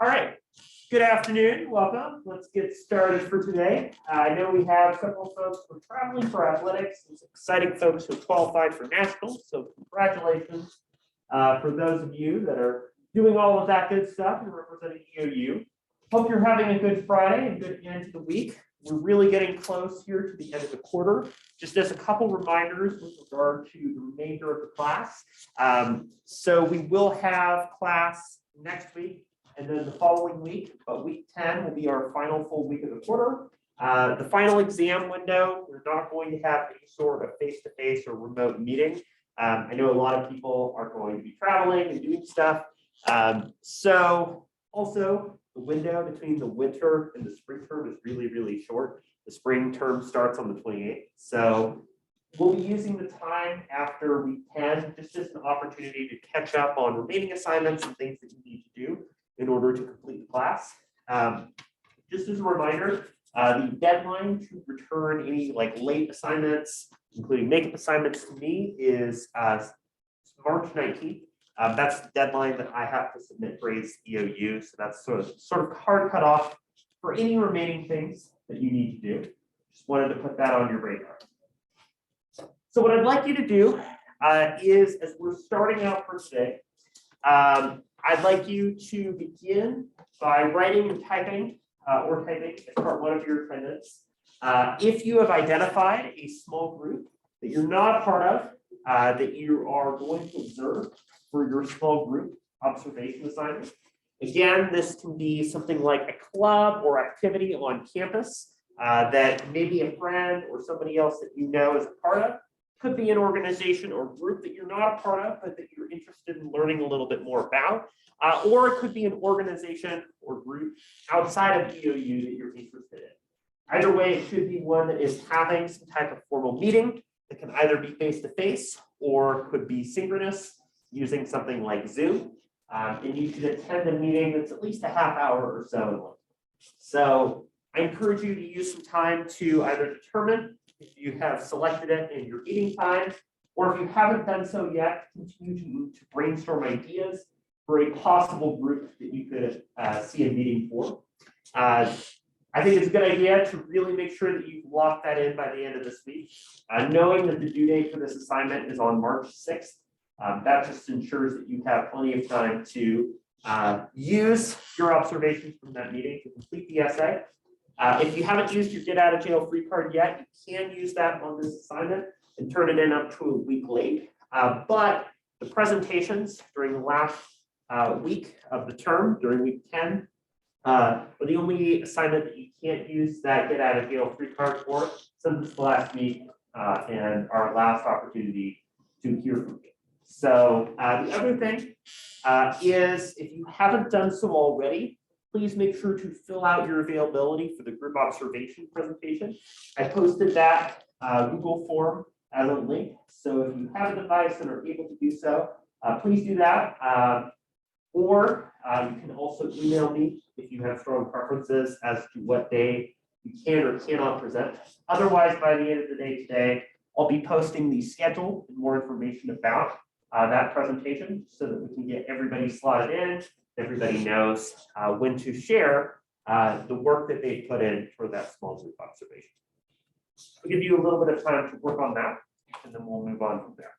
All right, good afternoon, welcome. Let's get started for today. I know we have several folks who are traveling for athletics. Some exciting folks who qualified for nationals, so congratulations for those of you that are doing all of that good stuff and representing EOU. Hope you're having a good Friday and good end to the week. We're really getting close here to the end of the quarter. Just as a couple reminders with regard to the remainder of the class. So we will have class next week. And then the following week, but week 10 will be our final full week of the quarter. The final exam window, we're not going to have any sort of face-to-face or remote meeting. I know a lot of people are going to be traveling and doing stuff. So also the window between the winter and the spring term is really, really short. The spring term starts on the 28th. So we'll be using the time after week 10 just as an opportunity to catch up on remaining assignments and things that you need to do in order to complete the class. Just as a reminder, the deadline to return any late assignments, including makeup assignments to me, is March 19th. That's the deadline that I have to submit grades to EOU. So that's sort of hard cutoff for any remaining things that you need to do. Just wanted to put that on your radar. So what I'd like you to do is, as we're starting out for today, I'd like you to begin by writing and typing or typing as part one of your attendance. If you have identified a small group that you're not a part of, that you are going to observe for your small group observation assignment. Again, this can be something like a club or activity on campus that maybe a friend or somebody else that you know is a part of. Could be an organization or group that you're not a part of, but that you're interested in learning a little bit more about. Or it could be an organization or group outside of EOU that you're interested in. Either way, it should be one that is having some type of formal meeting that can either be face-to-face or could be synchronous using something like Zoom. And you should attend a meeting that's at least a half hour or so in length. So I encourage you to use some time to either determine if you have selected it in your meeting time, or if you haven't done so yet, continue to brainstorm ideas for a possible group that you could see a meeting for. I think it's a good idea to really make sure that you've locked that in by the end of this week. Knowing that the due date for this assignment is on March 6th, that just ensures that you have plenty of time to use your observations from that meeting to complete the essay. If you haven't used your get out of jail free card yet, you can use that on this assignment and turn it in up to a week late. But the presentations during the last week of the term, during week 10, are the only assignment that you can't use that get out of jail free card for, since it's the last week and our last opportunity to hear from you. So the other thing is, if you haven't done so already, please make sure to fill out your availability for the group observation presentation. I posted that Google form as a link. So if you have a device and are able to do so, please do that. Or you can also email me if you have strong preferences as to what day you can or cannot present. Otherwise, by the end of the day today, I'll be posting the schedule and more information about that presentation so that we can get everybody slotted in. Everybody knows when to share the work that they put in for that small group observation. I'll give you a little bit of time to work on that, and then we'll move on from there.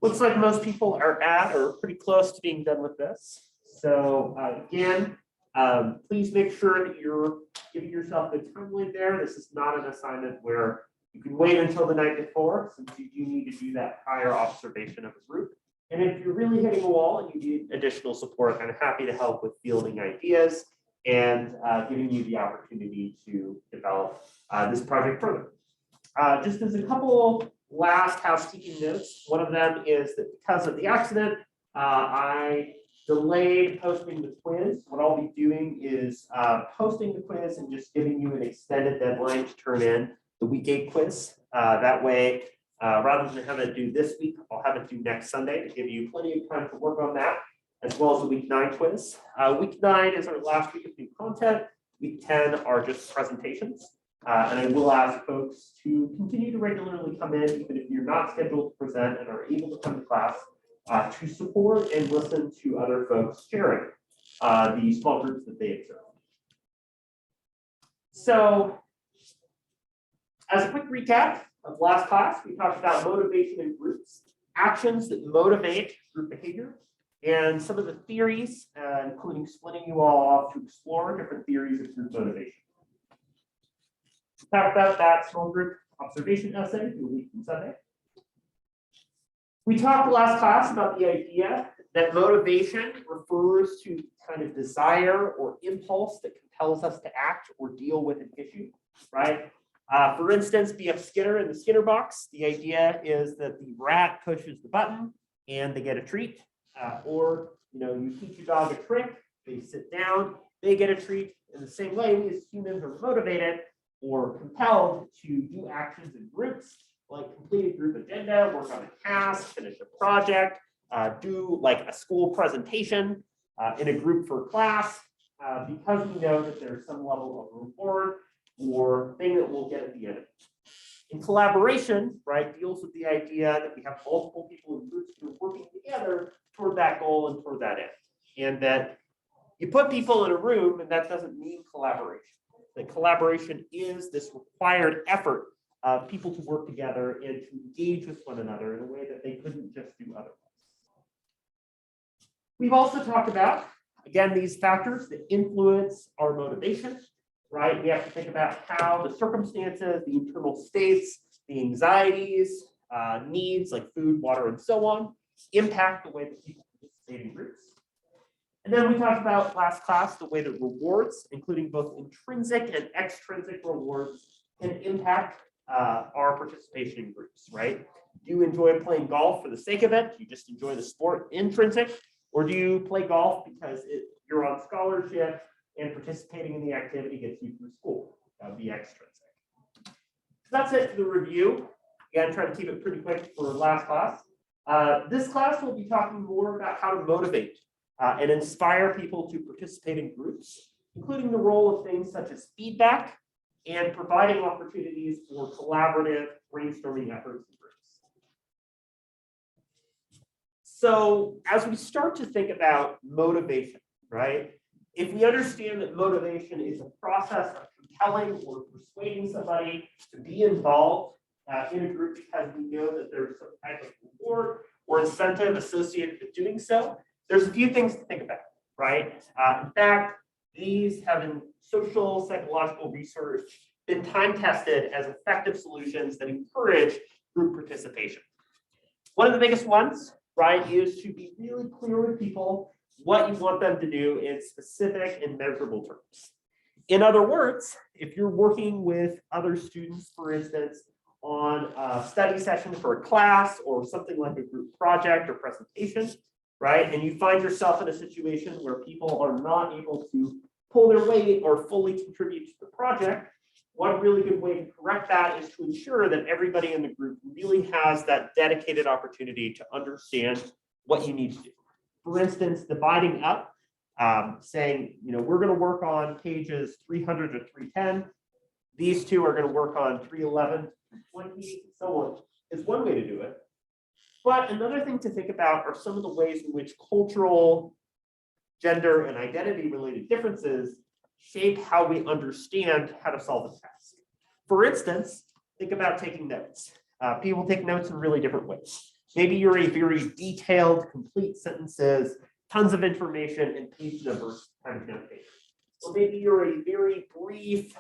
Looks like most people are at or pretty close to being done with this. So again, please make sure that you're giving yourself the timeline there. This is not an assignment where you can wait until the night before, since you do need to do that prior observation of a group. And if you're really hitting a wall and you need additional support, I'm happy to help with fielding ideas and giving you the opportunity to develop this project further. Just as a couple last housekeeping notes, one of them is that because of the accident, I delayed posting the quiz. What I'll be doing is posting the quiz and just giving you an extended deadline to turn in the week 8 quiz. That way, rather than have it due this week, I'll have it due next Sunday to give you plenty of time to work on that, as well as the week 9 quiz. Week 9 is our last week of new content. Week 10 are just presentations. And I will ask folks to continue to regularly come in, even if you're not scheduled to present and are able to come to class, to support and listen to other folks sharing the small groups that they observe. So, as a quick recap of last class, we talked about motivation in groups, actions that motivate group behavior, and some of the theories, including splitting you all off to explore different theories of group motivation. Talk about that small group observation essay due a week from Sunday. We talked last class about the idea that motivation refers to kind of desire or impulse that compels us to act or deal with an issue, right? For instance, B.F. Skinner in the Skinner box, the idea is that the rat pushes the button and they get a treat. Or, you teach your dog a trick, they sit down, they get a treat. In the same way, we as humans are motivated or compelled to do actions in groups, like complete a group agenda, work on a task, finish a project, do like a school presentation in a group for class, because we know that there's some level of reward or thing that we'll get at the end of it. In collaboration, right, deals with the idea that we have multiple people in groups who are working together toward that goal and toward that end. And that you put people in a room and that doesn't mean collaboration. That collaboration is this required effort of people to work together and to engage with one another in a way that they couldn't just do otherwise. We've also talked about, again, these factors that influence our motivation, right? We have to think about how the circumstances, the internal states, the anxieties, needs like food, water, and so on, impact the way that people participate in groups. And then we talked about last class, the way that rewards, including both intrinsic and extrinsic rewards, can impact our participation in groups, right? Do you enjoy playing golf for the sake of it? Do you just enjoy the sport, intrinsic? Or do you play golf because you're on scholarship and participating in the activity gets you through school? That would be extrinsic. So that's it for the review. Again, try to keep it pretty quick for last class. This class will be talking more about how to motivate and inspire people to participate in groups, including the role of things such as feedback and providing opportunities for collaborative brainstorming efforts in groups. So as we start to think about motivation, right? If we understand that motivation is a process of compelling or persuading somebody to be involved in a group because we know that there's some type of reward or incentive associated with doing so, there's a few things to think about, right? In fact, these have in social psychological research been time tested as effective solutions that encourage group participation. One of the biggest ones, right, is to be really clear with people what you want them to do in specific and measurable terms. In other words, if you're working with other students, for instance, on a study session for a class or something like a group project or presentation, right? And you find yourself in a situation where people are not able to pull their weight or fully contribute to the project, one really good way to correct that is to ensure that everybody in the group really has that dedicated opportunity to understand what you need to do. For instance, dividing up, saying, we're going to work on pages 300 to 310. These two are going to work on 311, 320, so on, is one way to do it. But another thing to think about are some of the ways in which cultural, gender, and identity-related differences shape how we understand how to solve a task. For instance, think about taking notes. People take notes in really different ways. Maybe you're a very detailed, complete sentences, tons of information, and page numbers kind of note-taker. Or maybe you're a very brief,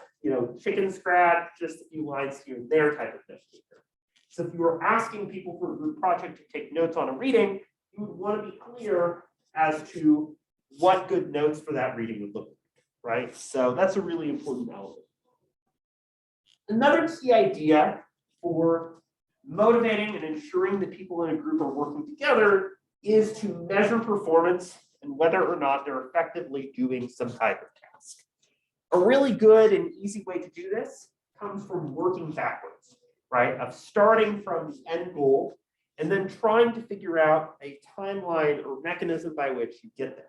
chicken scratch, just a few lines here and there type of note-taker. So if you were asking people for a group project to take notes on a reading, you would want to be clear as to what good notes for that reading would look like, right? So that's a really important element. Another key idea for motivating and ensuring that people in a group are working together is to measure performance and whether or not they're effectively doing some type of task. A really good and easy way to do this comes from working backwards, right? Of starting from the end goal and then trying to figure out a timeline or mechanism by which you get there.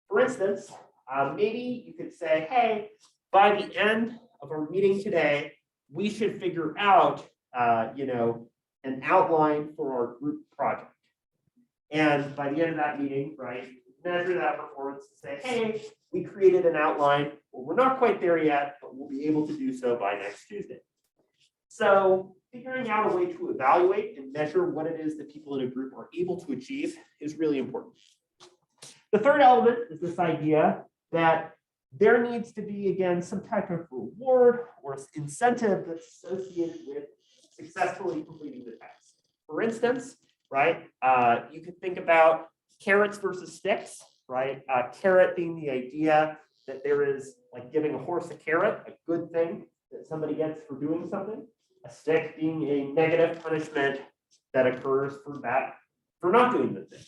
For instance, maybe you could say, hey, by the end of our meeting today, we should figure out, an outline for our group project. And by the end of that meeting, right, measure that performance and say, hey, we created an outline. Well, we're not quite there yet, but we'll be able to do so by next Tuesday. So figuring out a way to evaluate and measure what it is that people in a group are able to achieve is really important. The third element is this idea that there needs to be, again, some type of reward or incentive that's associated with successfully completing the task. For instance, right, you could think about carrots versus sticks, right? Carrot being the idea that there is, like giving a horse a carrot, a good thing that somebody gets for doing something. A stick being a negative punishment that occurs for not doing the thing,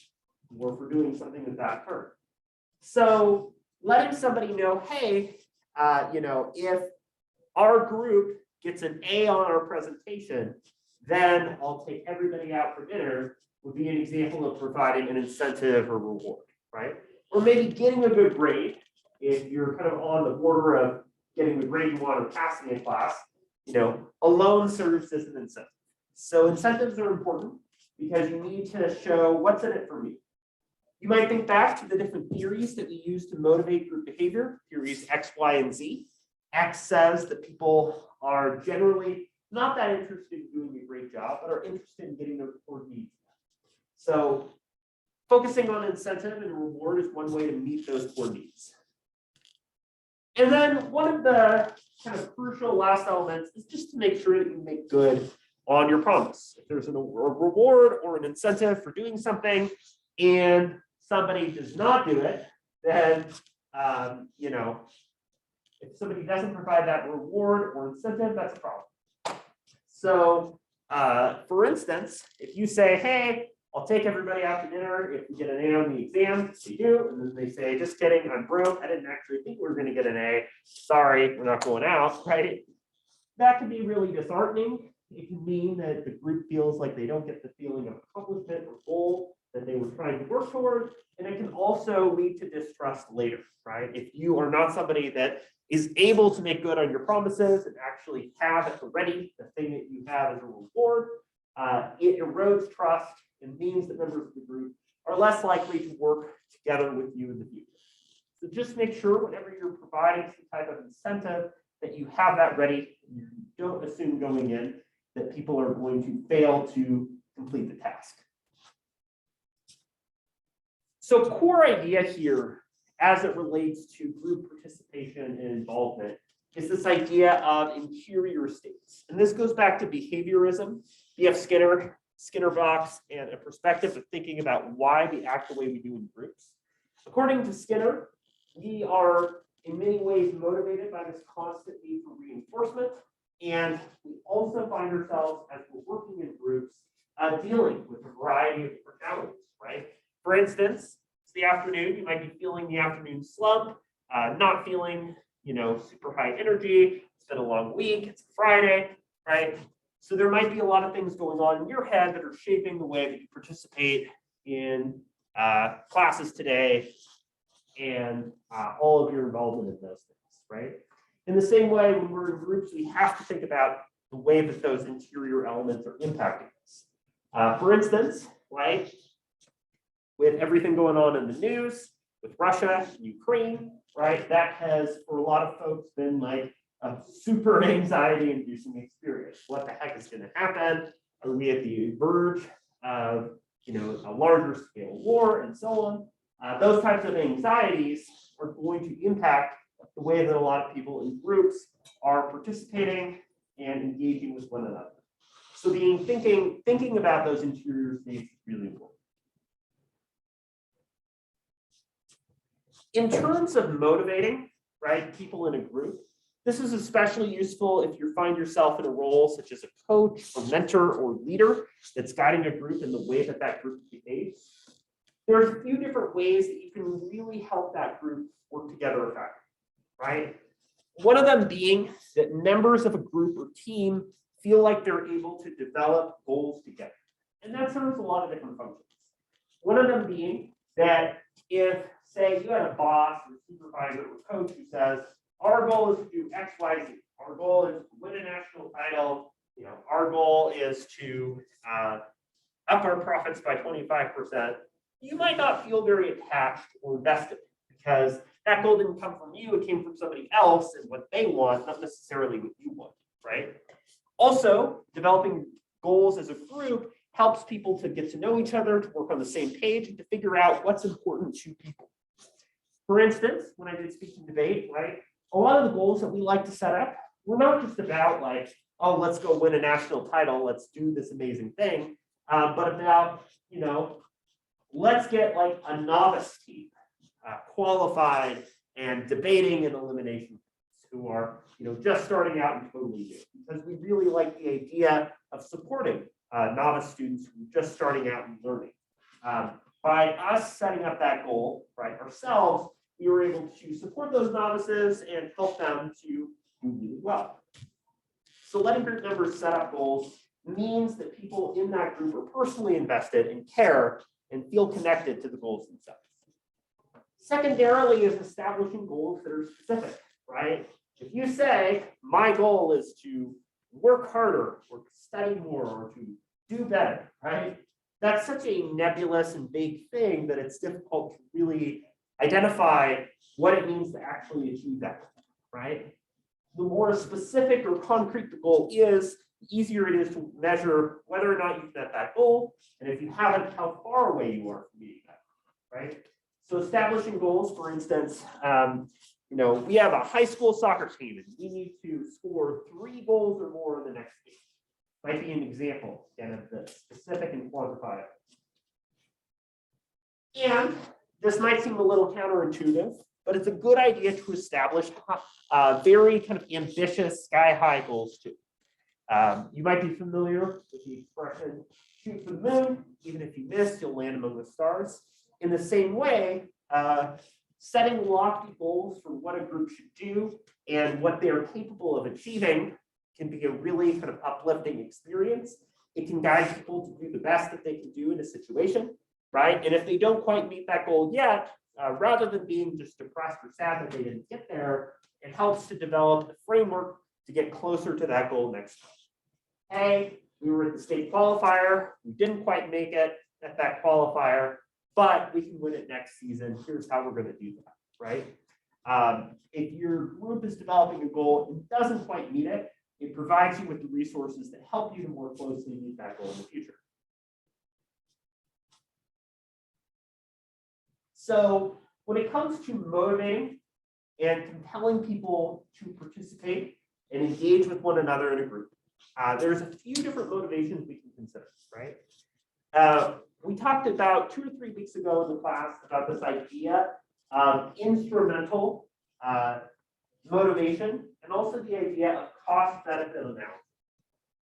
or for doing something that occurred. So letting somebody know, hey, if our group gets an A on our presentation, then I'll take everybody out for dinner would be an example of providing an incentive or reward, right? Or maybe getting a good grade if you're kind of on the border of getting the grade you want or passing a class, alone serves as an incentive. So incentives are important because you need to show what's in it for me. You might think back to the different theories that we use to motivate group behavior, theories X, Y, and Z. X says that people are generally not that interested in doing a great job, but are interested in getting their core needs. So focusing on incentive and reward is one way to meet those core needs. And then one of the kind of crucial last elements is just to make sure that you make good on your promise. If there's a reward or an incentive for doing something and somebody does not do it, then, if somebody doesn't provide that reward or incentive, that's a problem. So, for instance, if you say, hey, I'll take everybody out to dinner if we get an A on the exam, they do, and then they say, just kidding, I'm broke, I didn't actually think we were going to get an A, sorry, we're not going out, right? That can be really disheartening. It can mean that the group feels like they don't get the feeling of accomplishment or goal that they were trying to work toward, and it can also lead to distrust later, right? If you are not somebody that is able to make good on your promises and actually have at the ready the thing that you have as a reward, it erodes trust and means that members of the group are less likely to work together with you in the future. So just make sure whenever you're providing some type of incentive that you have that ready. You don't assume going in that people are going to fail to complete the task. So core idea here as it relates to group participation and involvement is this idea of interior states. And this goes back to behaviorism, B.F. Skinner, Skinner box, and a perspective of thinking about why we act the way we do in groups. According to Skinner, we are in many ways motivated by this constant need for reinforcement. And we also find ourselves, as we're working in groups, dealing with a variety of different challenges, right? For instance, it's the afternoon, you might be feeling the afternoon slump, not feeling, super high energy. It's been a long week. It's Friday, right? So there might be a lot of things going on in your head that are shaping the way that you participate in classes today and all of your involvement in those things, right? In the same way, when we're in groups, we have to think about the way that those interior elements are impacting us. For instance, right, with everything going on in the news, with Russia, Ukraine, right, that has, for a lot of folks, been like a super anxiety-inducing experience. What the heck is going to happen? Are we at the verge of, a larger scale war and so on? Those types of anxieties are going to impact the way that a lot of people in groups are participating and engaging with one another. So thinking about those interior states is really important. In terms of motivating, right, people in a group, this is especially useful if you find yourself in a role such as a coach or mentor or leader that's guiding a group in the way that that group behaves. There's a few different ways that you can really help that group work together effectively, right? One of them being that members of a group or team feel like they're able to develop goals together. And that serves a lot of different functions. One of them being that if, say, you had a boss or supervisor or coach who says, our goal is to do X, Y, Z. Our goal is to win a national title. Our goal is to up our profits by 25%. You might not feel very attached or invested because that goal didn't come from you. It came from somebody else and what they want, not necessarily what you want, right? Also, developing goals as a group helps people to get to know each other, to work on the same page, and to figure out what's important to people. For instance, when I did speech and debate, right, a lot of the goals that we like to set up were not just about like, oh, let's go win a national title, let's do this amazing thing, but about, let's get like a novice team qualified and debating and elimination who are, just starting out and totally new, because we really like the idea of supporting novice students who are just starting out and learning. By us setting up that goal, right, ourselves, we were able to support those novices and help them to do really well. So letting group members set up goals means that people in that group are personally invested and care and feel connected to the goals themselves. Secondarily is establishing goals that are specific, right? If you say, my goal is to work harder or study more or to do better, right? That's such a nebulous and vague thing that it's difficult to really identify what it means to actually achieve that, right? The more specific or concrete the goal is, the easier it is to measure whether or not you've met that goal, and if you haven't, how far away you are from meeting that, right? So establishing goals, for instance, we have a high school soccer team, and we need to score 3 goals or more in the next game. Might be an example, again, of the specific and quantifiable. And this might seem a little counterintuitive, but it's a good idea to establish very kind of ambitious sky-high goals too. You might be familiar with the expression, shoot for the moon, even if you miss, you'll land among the stars. In the same way, setting lofty goals for what a group should do and what they are capable of achieving can be a really kind of uplifting experience. It can guide people to do the best that they can do in a situation, right? And if they don't quite meet that goal yet, rather than being just depressed or sad that they didn't get there, it helps to develop a framework to get closer to that goal next time. Hey, we were at the state qualifier, we didn't quite make it at that qualifier, but we can win it next season. Here's how we're going to do that, right? If your group is developing a goal and doesn't quite meet it, it provides you with the resources that help you to more closely meet that goal in the future. So when it comes to motivating and compelling people to participate and engage with one another in a group, there's a few different motivations we can consider, right? We talked about 2 or 3 weeks ago in the class about this idea of instrumental motivation and also the idea of cost-benefit analysis.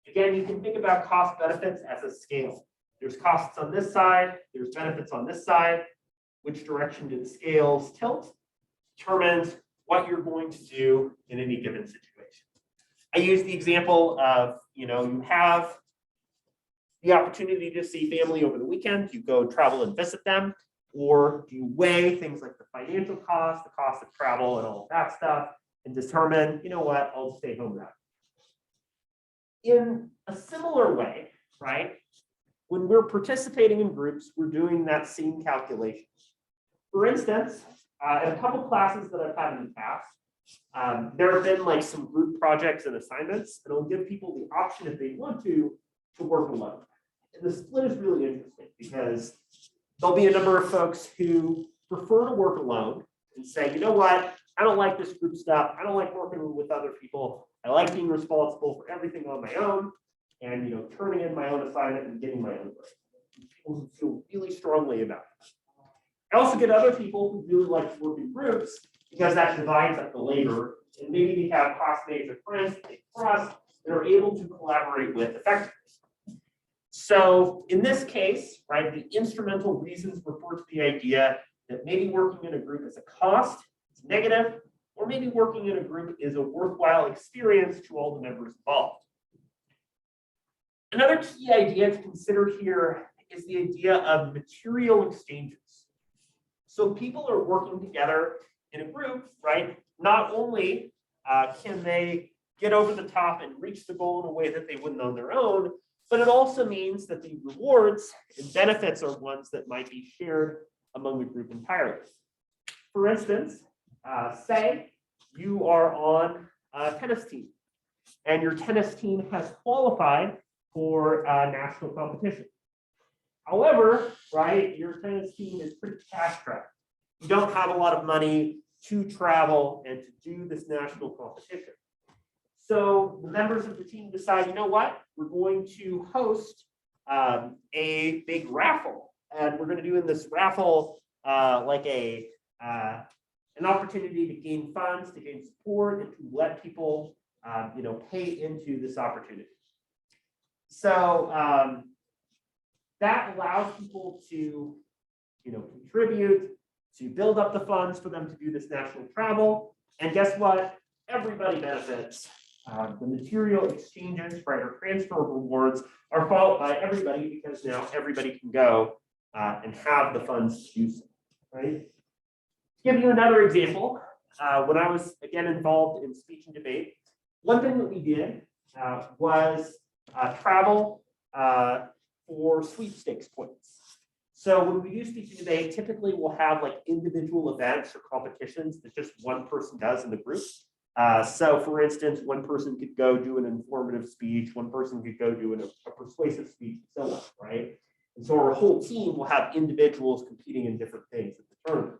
Again, you can think about cost benefits as a scale. There's costs on this side, there's benefits on this side. Which direction do the scales tilt determines what you're going to do in any given situation. I use the example of, you have the opportunity to see family over the weekend, you go travel and visit them, or do you weigh things like the financial cost, the cost of travel and all of that stuff, and determine, you know what, I'll stay home now. In a similar way, right, when we're participating in groups, we're doing that same calculation. For instance, in a couple classes that I've had in the past, there have been like some group projects and assignments, and it'll give people the option if they want to work alone. And the split is really interesting because there'll be a number of folks who prefer to work alone and say, you know what, I don't like this group stuff. I don't like working with other people. I like being responsible for everything on my own and, turning in my own assignment and getting my own work. People who feel really strongly about it. I also get other people who really like to work in groups because that divides up the labor, and maybe they have classmates or friends that they trust and are able to collaborate with effectively. So in this case, right, the instrumental reasons refer to the idea that maybe working in a group is a cost, it's negative, or maybe working in a group is a worthwhile experience to all the members involved. Another key idea to consider here is the idea of material exchanges. So people are working together in a group, right? Not only can they get over the top and reach the goal in a way that they wouldn't on their own, but it also means that the rewards and benefits are ones that might be shared among the group entirely. For instance, say you are on a tennis team and your tennis team has qualified for a national competition. However, right, your tennis team is pretty cash-strapped. You don't have a lot of money to travel and to do this national competition. So the members of the team decide, you know what, we're going to host a big raffle. And we're going to do in this raffle like an opportunity to gain funds, to gain support, and to let people pay into this opportunity. So that allows people to contribute, to build up the funds for them to do this national travel. And guess what? Everybody benefits. The material exchanges, right, or transfer of rewards are followed by everybody because now everybody can go and have the funds to do so, right? To give you another example, when I was, again, involved in speech and debate, one thing that we did was travel for sweepstakes points. So when we do speech and debate, typically we'll have like individual events or competitions that just one person does in the group. So for instance, one person could go do an informative speech, one person could go do a persuasive speech, and so on, right? And so our whole team will have individuals competing in different things at the tournament.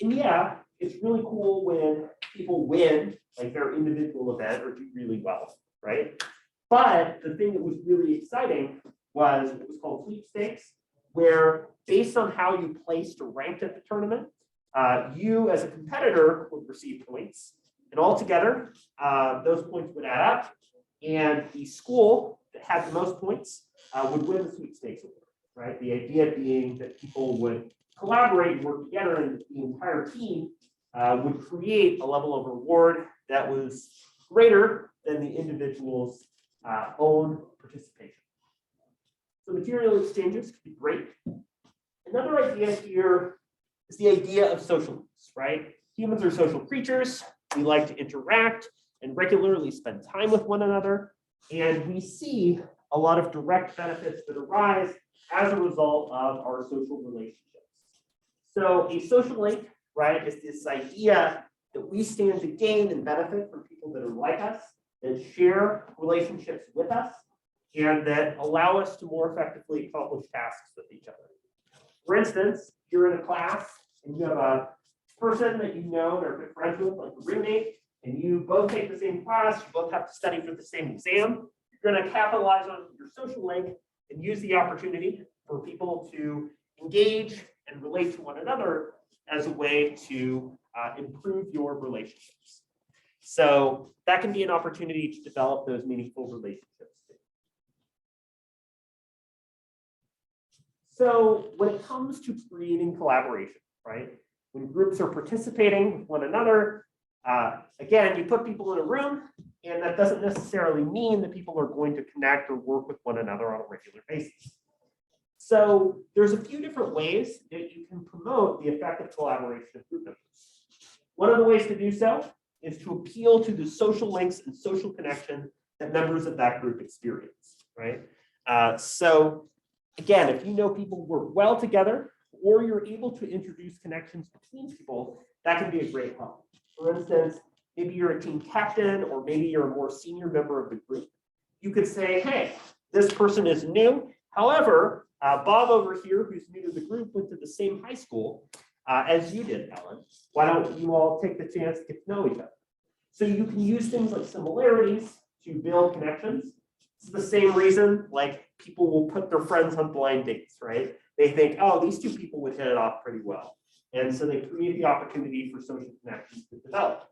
And yeah, it's really cool when people win like their individual event or do really well, right? But the thing that was really exciting was what was called sweepstakes, where based on how you placed or ranked at the tournament, you as a competitor would receive points. And altogether, those points would add up, and the school that had the most points would win the sweepstakes award, right? The idea being that people would collaborate and work together, and the entire team would create a level of reward that was greater than the individual's own participation. So material exchanges can be great. Another idea here is the idea of social use, right? Humans are social creatures. We like to interact and regularly spend time with one another. And we see a lot of direct benefits that arise as a result of our social relationships. So a social link, right, is this idea that we stand to gain and benefit from people that are like us, that share relationships with us, and that allow us to more effectively accomplish tasks with each other. For instance, you're in a class and you have a person that you know and are good friends with, like a roommate, and you both take the same class, you both have to study for the same exam. You're going to capitalize on your social link and use the opportunity for people to engage and relate to one another as a way to improve your relationships. So that can be an opportunity to develop those meaningful relationships. So when it comes to creating collaboration, right? When groups are participating with one another, Again, you put people in a room, and that doesn't necessarily mean that people are going to connect or work with one another on a regular basis. So there's a few different ways that you can promote the effective collaboration of group members. One of the ways to do so is to appeal to the social links and social connection that members of that group experience, right? So again, if you know people work well together, or you're able to introduce connections between people, that can be a great help. For instance, maybe you're a team captain, or maybe you're a more senior member of the group. You could say, hey, this person is new. However, Bob over here, who's new to the group, went to the same high school as you did, Ellen. Why don't you all take the chance to get to know each other? So you can use things like similarities to build connections. It's the same reason, like, people will put their friends on blind dates, right? They think, oh, these two people would hit it off pretty well. And so they create the opportunity for social connections to develop.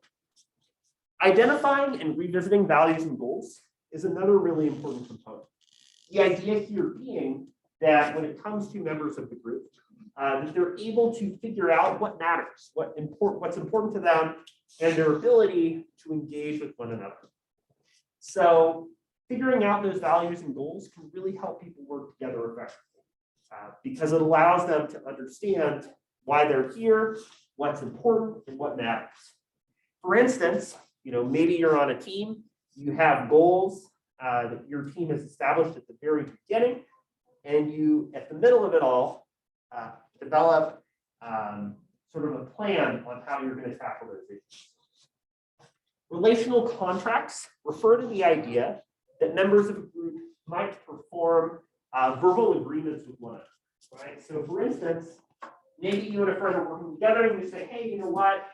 Identifying and revisiting values and goals is another really important component. The idea here being that when it comes to members of the group, that they're able to figure out what matters, what's important to them, and their ability to engage with one another. So figuring out those values and goals can really help people work together effectively, because it allows them to understand why they're here, what's important, and what matters. For instance, maybe you're on a team, you have goals that your team has established at the very beginning, and you, at the middle of it all, develop sort of a plan on how you're going to tackle those issues. Relational contracts refer to the idea that members of a group might perform verbal agreements with one another, right? So for instance, maybe you and a friend are working together and you say, hey, you know what?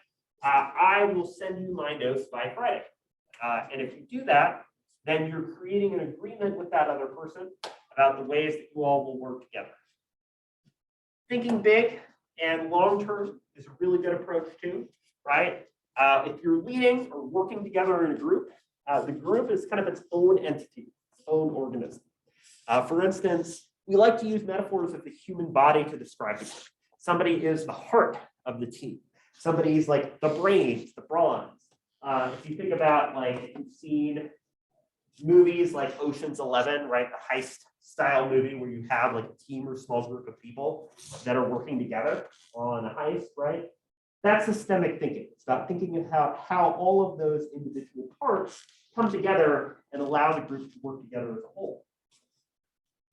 I will send you my notes by Friday. And if you do that, then you're creating an agreement with that other person about the ways that you all will work together. Thinking big and long-term is a really good approach too, right? If you're leading or working together in a group, the group is kind of its own entity, its own organism. For instance, we like to use metaphors of the human body to describe it. Somebody is the heart of the team. Somebody's like the brains, the bronze. If you think about, like, you've seen movies like Ocean's 11, right? The heist style movie where you have like a team or small group of people that are working together on a heist, right? That's systemic thinking. It's about thinking about how all of those individual parts come together and allow the group to work together as a whole.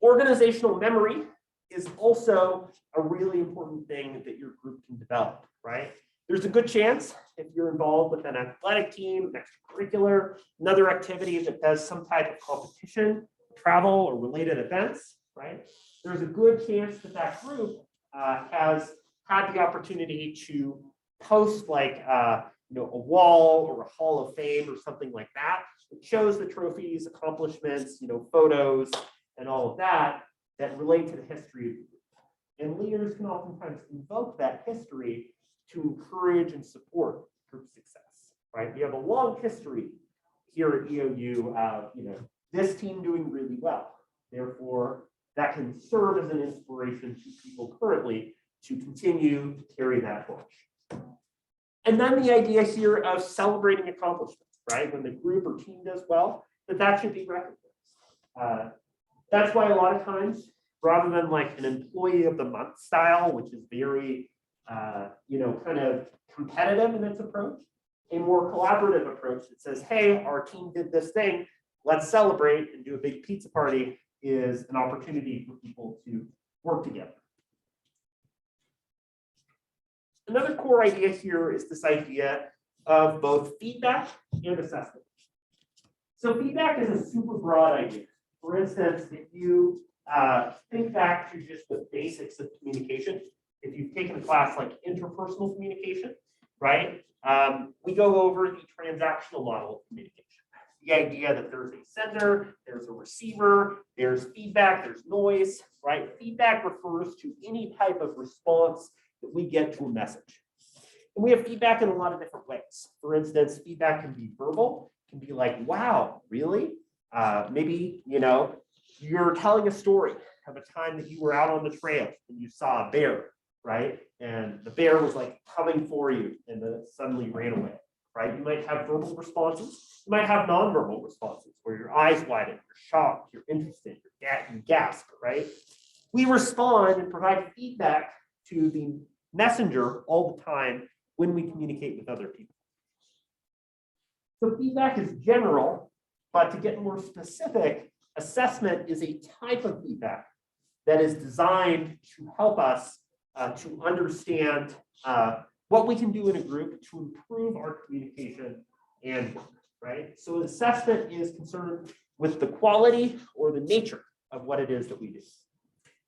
Organizational memory is also a really important thing that your group can develop, right? There's a good chance, if you're involved with an athletic team, extracurricular, another activity that does some type of competition, travel, or related events, right? There's a good chance that that group has had the opportunity to post like a wall or a hall of fame or something like that. It shows the trophies, accomplishments, photos, and all of that that relate to the history of the group. And leaders can oftentimes invoke that history to encourage and support group success, right? We have a long history here at EOU of, this team doing really well. Therefore, that can serve as an inspiration to people currently to continue to carry that torch. And then the idea here of celebrating accomplishments, right? When the group or team does well, that should be recognized. That's why a lot of times, rather than like an employee of the month style, which is very kind of competitive in its approach, a more collaborative approach that says, hey, our team did this thing, let's celebrate and do a big pizza party, is an opportunity for people to work together. Another core idea here is this idea of both feedback and assessment. So feedback is a super broad idea. For instance, if you think back to just the basics of communication, if you've taken a class like interpersonal communication, right? We go over the transactional model of communication. The idea that there's a sender, there's a receiver, there's feedback, there's noise, right? Feedback refers to any type of response that we get to a message. And we have feedback in a lot of different ways. For instance, feedback can be verbal, can be like, wow, really? Maybe, you're telling a story of a time that you were out on the trail and you saw a bear, right? And the bear was like coming for you and then it suddenly ran away. right? You might have verbal responses. You might have nonverbal responses where your eyes widen, you're shocked, you're interested, you gasp, right? We respond and provide feedback to the messenger all the time when we communicate with other people. So feedback is general, but to get more specific, assessment is a type of feedback that is designed to help us to understand what we can do in a group to improve our communication and work, right? So assessment is concerned with the quality or the nature of what it is that we do.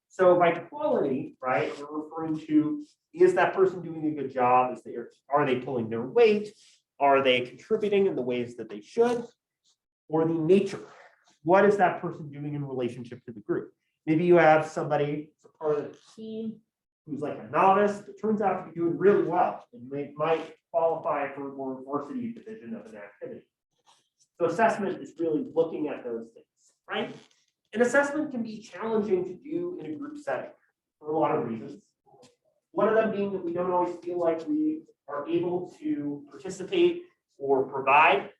So by quality, right, we're referring to, is that person doing a good job? Are they pulling their weight? Are they contributing in the ways that they should? Or the nature, what is that person doing in relationship to the group? Maybe you have somebody, a part of the team, who's like a novice, but turns out to be doing really well, and they might qualify for a more varsity division of an activity. So assessment is really looking at those things, right? And assessment can be challenging to do in a group setting for a lot of reasons. One of them being that we don't always feel like we are able to participate or provide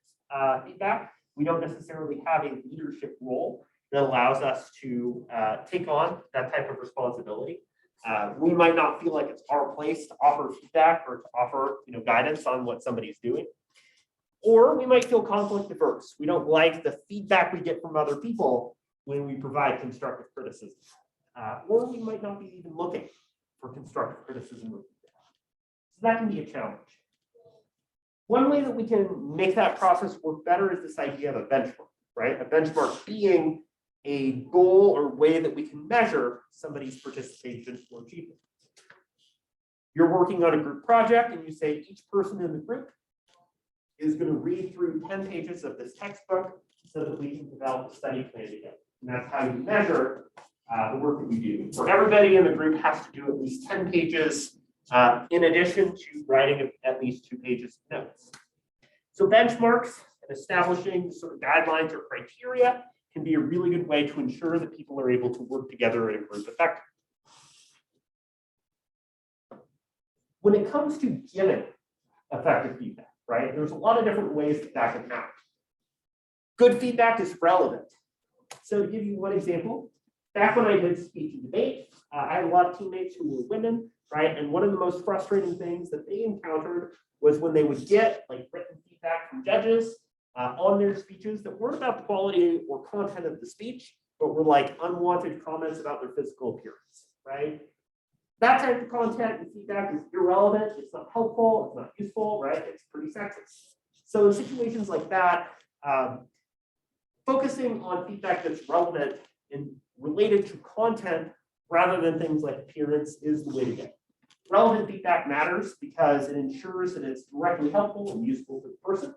feedback. We don't necessarily have a leadership role that allows us to take on that type of responsibility. We might not feel like it's our place to offer feedback or to offer, guidance on what somebody's doing. Or we might feel conflict averse. We don't like the feedback we get from other people when we provide constructive criticism. Or we might not be even looking for constructive criticism or feedback. So that can be a challenge. One way that we can make that process work better is this idea of a benchmark, right? A benchmark being a goal or way that we can measure somebody's participation or achievement. You're working on a group project and you say each person in the group is going to read through 10 pages of this textbook so that we can develop a study plan together. And that's how you measure the work that we do. So everybody in the group has to do at least 10 pages in addition to writing at least 2 pages of notes. So benchmarks and establishing sort of guidelines or criteria can be a really good way to ensure that people are able to work together in a group effectively. When it comes to giving effective feedback, right, there's a lot of different ways that can happen. Good feedback is relevant. So to give you one example, back when I did speech and debate, I had a lot of teammates who were women, right? And one of the most frustrating things that they encountered was when they would get like written feedback from judges on their speeches that weren't about the quality or content of the speech, but were like unwanted comments about their physical appearance, right? That type of content and feedback is irrelevant. It's not helpful. It's not useful, right? It's pretty sexist. So in situations like that, focusing on feedback that's relevant and related to content rather than things like appearance is the way to go. Relevant feedback matters because it ensures that it's directly helpful and useful to the person.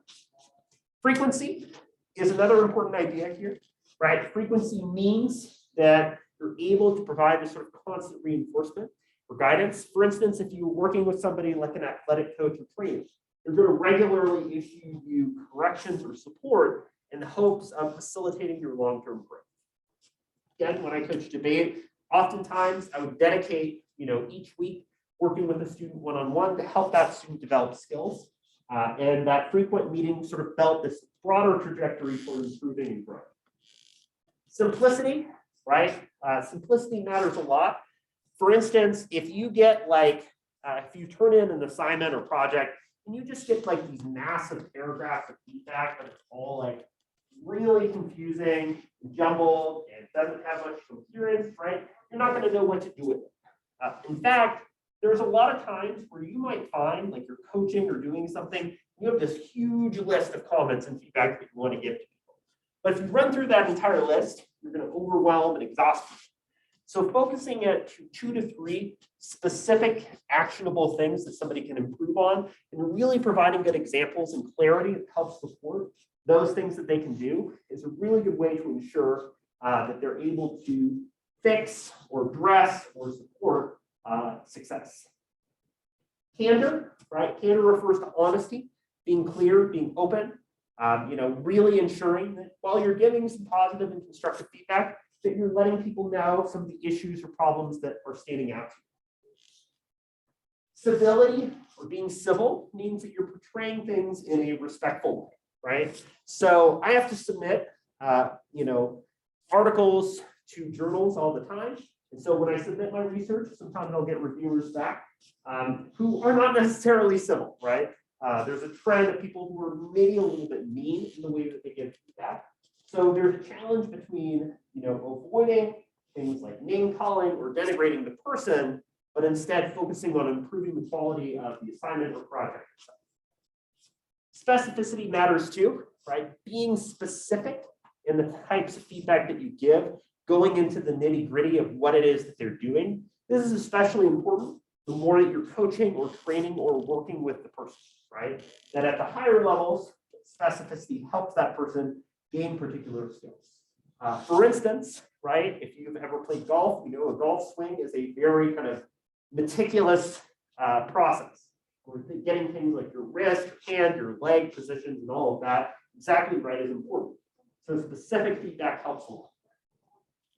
Frequency is another important idea here, right? Frequency means that you're able to provide this sort of constant reinforcement or guidance. For instance, if you're working with somebody like an athletic coach or trainer, they're going to regularly issue you corrections or support in the hopes of facilitating your long-term growth. Again, when I coach debate, oftentimes I would dedicate, each week working with a student one-on-one to help that student develop skills. And that frequent meeting sort of built this broader trajectory for improving and growing. Simplicity, right? Simplicity matters a lot. For instance, if you get if you turn in an assignment or project and you just get like these massive paragraphs of feedback that it's all like really confusing, jumbled, and doesn't have much coherence, right? You're not going to know what to do with it. In fact, there's a lot of times where you might find like you're coaching or doing something, you have this huge list of comments and feedback that you want to give to people. But if you run through that entire list, you're going to overwhelm and exhaust people. So focusing at 2 to 3 specific actionable things that somebody can improve on and really providing good examples and clarity that helps support those things that they can do is a really good way to ensure that they're able to fix or address or support success. Candor, right? Candor refers to honesty, being clear, being open, really ensuring that while you're giving some positive and constructive feedback, that you're letting people know some of the issues or problems that are standing out to you. Civility or being civil means that you're portraying things in a respectful way, right? So I have to submit, articles to journals all the time. And so when I submit my research, sometimes I'll get reviewers back who are not necessarily civil, right? There's a trend of people who are maybe a little bit mean in the way that they give feedback. So there's a challenge between, avoiding things like name calling or denigrating the person, but instead focusing on improving the quality of the assignment or project itself. Specificity matters too, right? Being specific in the types of feedback that you give, going into the nitty-gritty of what it is that they're doing. This is especially important the more that you're coaching or training or working with the person, right? That at the higher levels, specificity helps that person gain particular skills. For instance, right, if you've ever played golf, a golf swing is a very kind of meticulous process. We're getting things like your wrist, your hand, your leg positions, and all of that exactly right is important. So specific feedback helps a lot.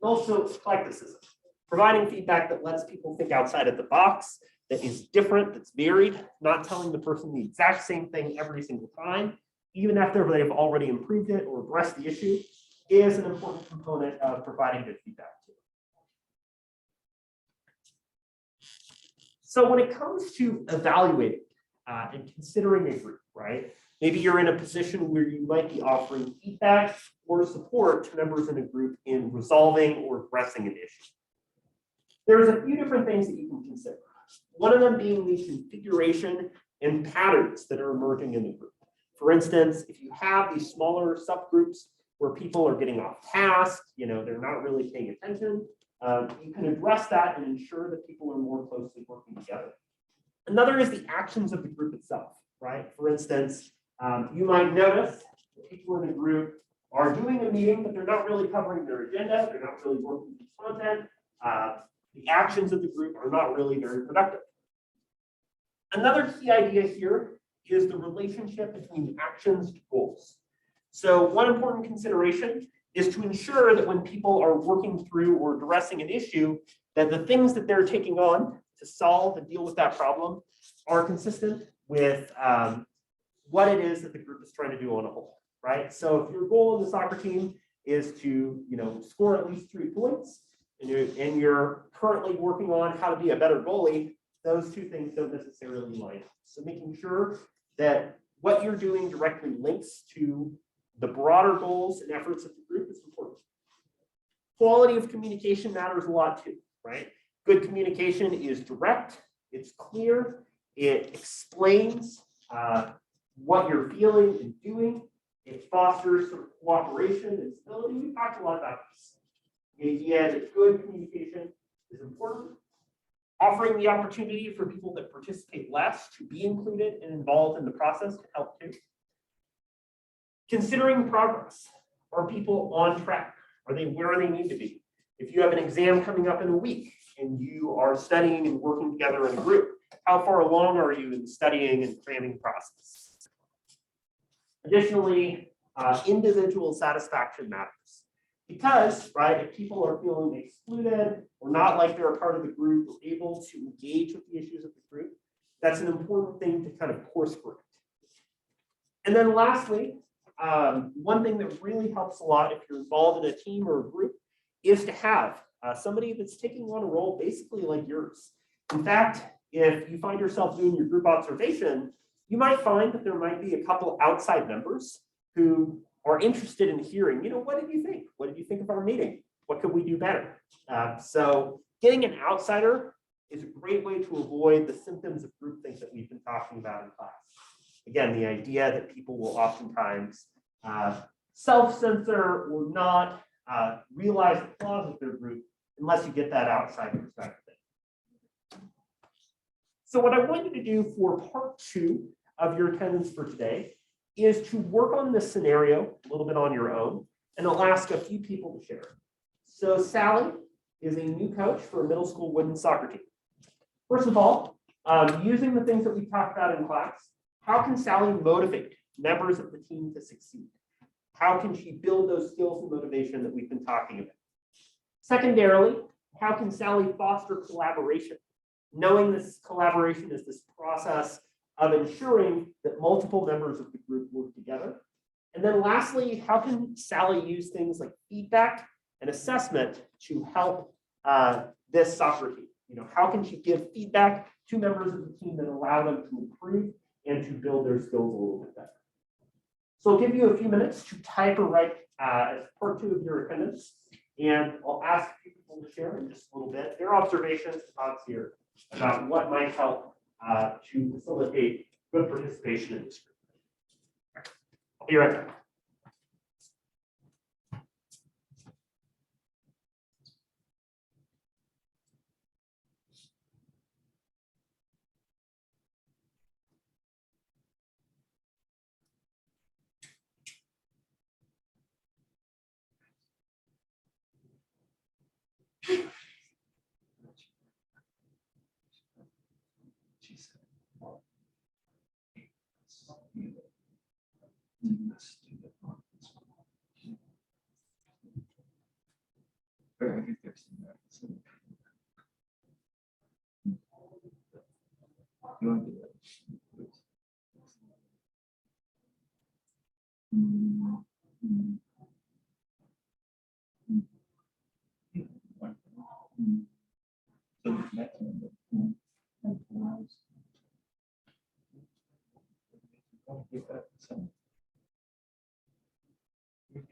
And also eclecticism, providing feedback that lets people think outside of the box, that is different, that's varied, not telling the person the exact same thing every single time, even after they've already improved it or addressed the issue, is an important component of providing good feedback too. So when it comes to evaluating and considering a group, right? Maybe you're in a position where you might be offering feedback or support to members in a group in resolving or addressing an issue. There's a few different things that you can consider. One of them being the configuration and patterns that are emerging in the group. For instance, if you have these smaller subgroups where people are getting off task, they're not really paying attention, you can address that and ensure that people are more closely working together. Another is the actions of the group itself, right? For instance, you might notice that people in the group are doing a meeting, but they're not really covering their agenda. They're not really working with content. The actions of the group are not really very productive. Another key idea here is the relationship between actions to goals. So one important consideration is to ensure that when people are working through or addressing an issue, that the things that they're taking on to solve and deal with that problem are consistent with what it is that the group is trying to do on a whole, right? So if your goal in the soccer team is to, score at least 3 points, and you're currently working on how to be a better goalie, those two things don't necessarily line up. So making sure that what you're doing directly links to the broader goals and efforts of the group is important. Quality of communication matters a lot too, right? Good communication is direct, it's clear, it explains what you're feeling and doing, it fosters sort of cooperation and stability. We've talked a lot about this. The idea that good communication is important. Offering the opportunity for people that participate less to be included and involved in the process can help too. Considering progress. Are people on track? Are they where they need to be? If you have an exam coming up in a week and you are studying and working together in a group, how far along are you in the studying and cramming process? Additionally, individual satisfaction matters. Because, right, if people are feeling excluded or not like they're a part of the group or able to engage with the issues of the group, that's an important thing to kind of course correct. And then lastly, one thing that really helps a lot if you're involved in a team or a group is to have somebody that's taking on a role basically like yours. In fact, if you find yourself doing your group observation, you might find that there might be a couple outside members who are interested in hearing, what did you think? What did you think of our meeting? What could we do better? So getting an outsider is a great way to avoid the symptoms of groupthink that we've been talking about in class. Again, the idea that people will oftentimes self-censor or not realize the flaws of their group unless you get that outside perspective. So what I want you to do for part 2 of your attendance for today is to work on this scenario a little bit on your own, and I'll ask a few people to share. So Sally is a new coach for a middle school women's soccer team. First of all, using the things that we talked about in class, how can Sally motivate members of the team to succeed? How can she build those skills and motivation that we've been talking about? Secondarily, how can Sally foster collaboration knowing this collaboration is this process of ensuring that multiple members of the group work together. And then lastly, how can Sally use things like feedback and assessment to help this soccer team? How can she give feedback to members of the team that allow them to improve and to build their skills a little bit better? So I'll give you a few minutes to type or write as part 2 of your attendance, and I'll ask people to share in just a little bit their observations and thoughts here about what might help to facilitate good participation in this group. I'll be right back.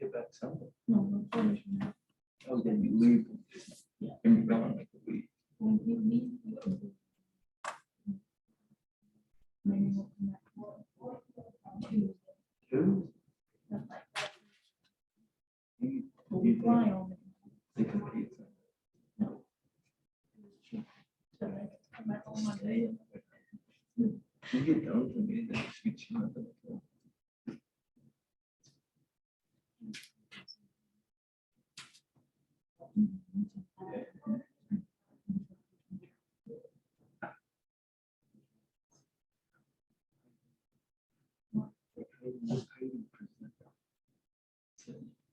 Get back Sunday. Oh, then you leave. And you're gone like a week. Two? You fly on it. They compete. You get done for me, then you get you.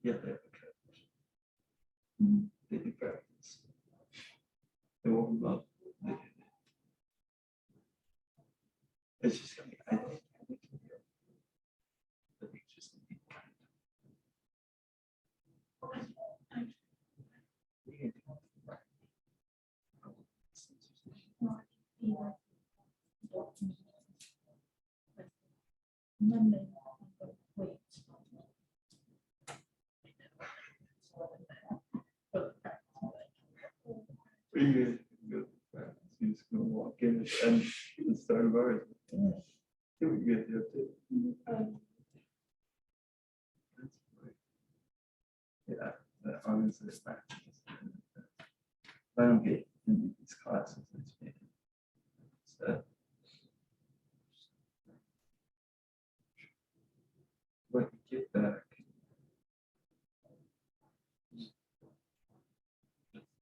Yeah, they have a coach. They do practice. They warm up. It's just gonna be, I think it's just gonna be you go to practice, you're just gonna walk in and the start of ours. See what you guys do too. That's right. Yeah, but honestly, it's not. If I don't get into these classes, it's been. So. What you get back.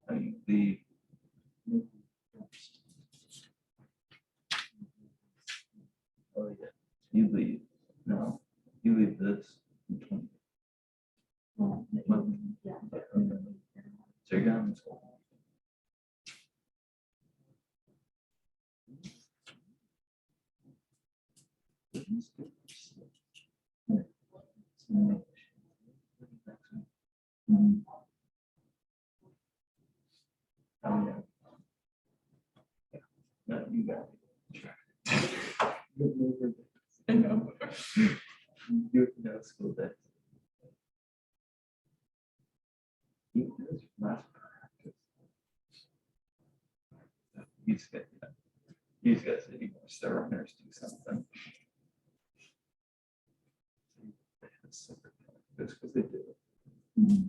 I mean, oh yeah, you leave. No, you leave this. So you're gone. Oh yeah. No, you got it. I know. You know school day. You guys last practice. You just got you guys anymore. Star runners do something. That's because they do it. No.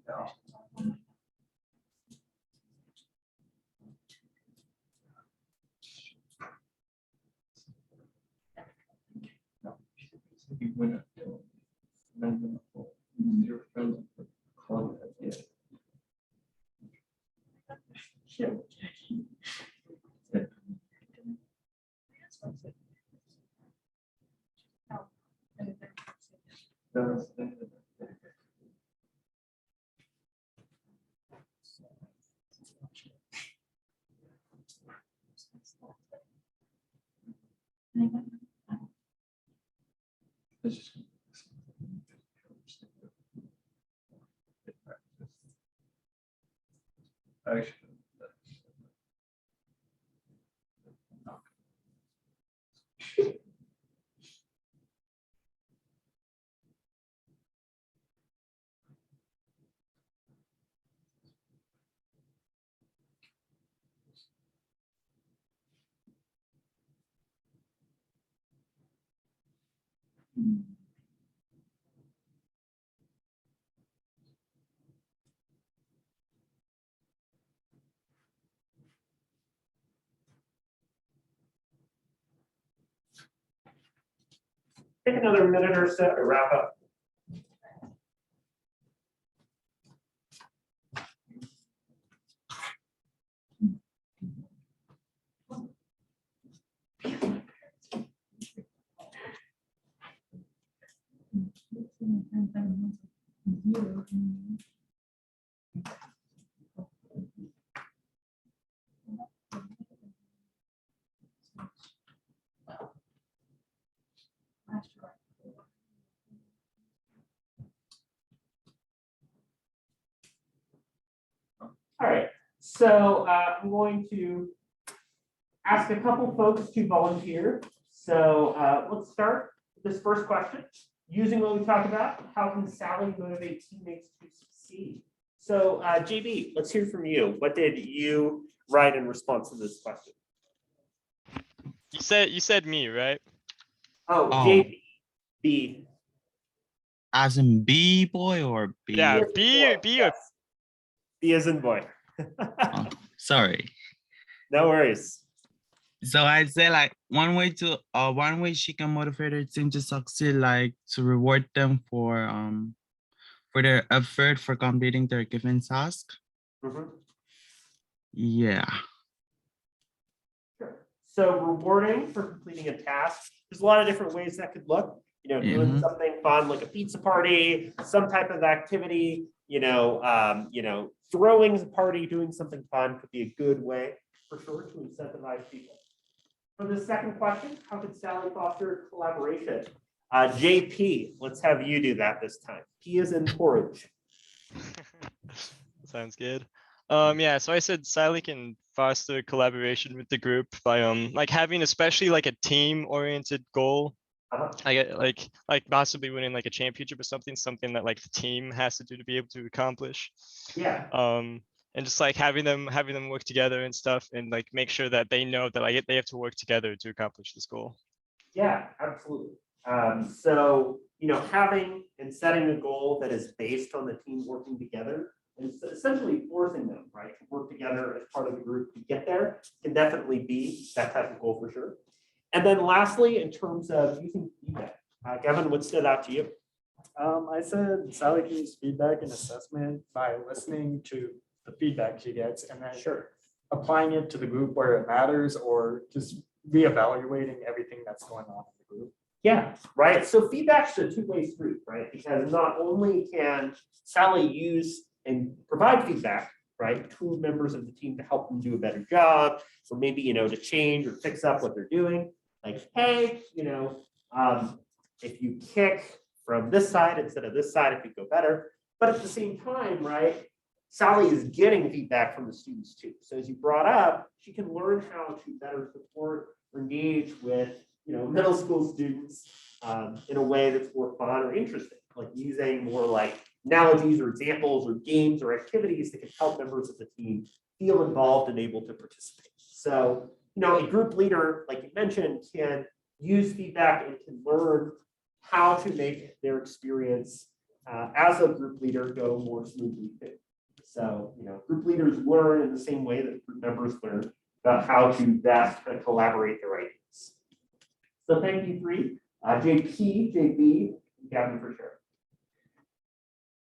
No. You went up to your friends club. Yeah. Take another minute or so to wrap up. All right, so I'm going to ask a couple folks to volunteer. So let's start with this first question. Using what we talked about, how can Sally motivate teammates to succeed? So JB, let's hear from you. What did you write in response to this question? You said me, right? Oh, Oh. JB. B. As in B boy or B? Yeah, as in B boy, or yes. B as in boy. Oh, sorry. No worries. So I say like one way she can motivate her team to succeed, like to reward them for their effort for completing their given task. Mhm. Yeah. Sure. So rewarding for completing a task, there's a lot of different ways that could look. You know, doing Mhm. something fun like a pizza party, some type of activity, throwing a party, doing something fun could be a good way for sure to incentivize people. For the second question, how could Sally foster collaboration? JP, let's have you do that this time. P is in porridge. Sounds good. Yeah, so I said Sally can foster collaboration with the group by like having especially like a team-oriented goal. Uh-huh. I get like possibly winning like a championship or something that like the team has to do to be able to accomplish. Yeah. And just like having them work together and stuff, and like make sure that they know that like they have to work together to accomplish this goal. Yeah, absolutely. So, having and setting a goal that is based on the team working together and essentially forcing them, right, to work together as part of the group to get there can definitely be that type of goal for sure. And then lastly, in terms of using feedback, Gavin, what stood out to you? I said Sally can use feedback and assessment by listening to the feedback she gets and then Sure. applying it to the group where it matters or just reevaluating everything that's going on in the group. Yeah, right. So feedback's a two-way street, right? Because not only can Sally use and provide feedback, right, to members of the team to help them do a better job, or maybe, to change or fix up what they're doing. Like, hey, if you kick from this side instead of this side, it could go better. But at the same time, right, Sally is getting feedback from the students too. So as you brought up, she can learn how to better support or engage with middle school students in a way that's more fun or interesting, like using more like analogies or examples or games or activities that can help members of the team feel involved and able to participate. So, a group leader, like you mentioned, can use feedback and can learn how to make their experience as a group leader go more smoothly too. So, group leaders learn in the same way that group members learn about how to best collaborate their ideas. So thank you three, JP, JB, and Gavin for sure.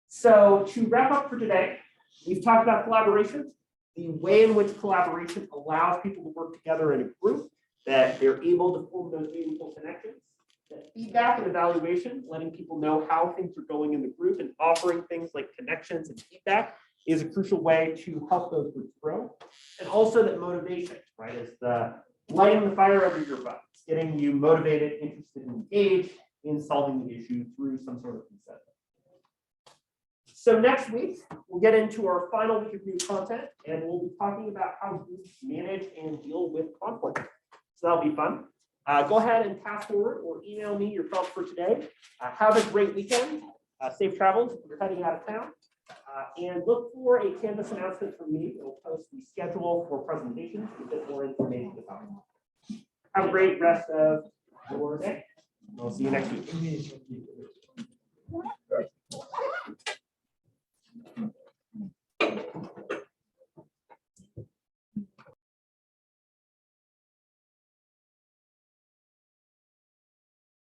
So to wrap up for today, we've talked about collaboration, the way in which collaboration allows people to work together in a group, that they're able to form those meaningful connections, that feedback and evaluation, letting people know how things are going in the group and offering things like connections and feedback is a crucial way to help those groups grow. And also that motivation, right, is the lighting the fire under your butt. It's getting you motivated, interested, and engaged in solving the issue through some sort of concept. So next week, we'll get into our final week of new content, and we'll be talking about how groups manage and deal with conflict. So that'll be fun. Go ahead and pass forward or email me your thoughts for today. Have a great weekend. Safe travels if you're heading out of town. And look for a Canvas announcement from me. It'll post the schedule for presentations with a bit more information about it. Have a great rest of your day. We'll see you next week.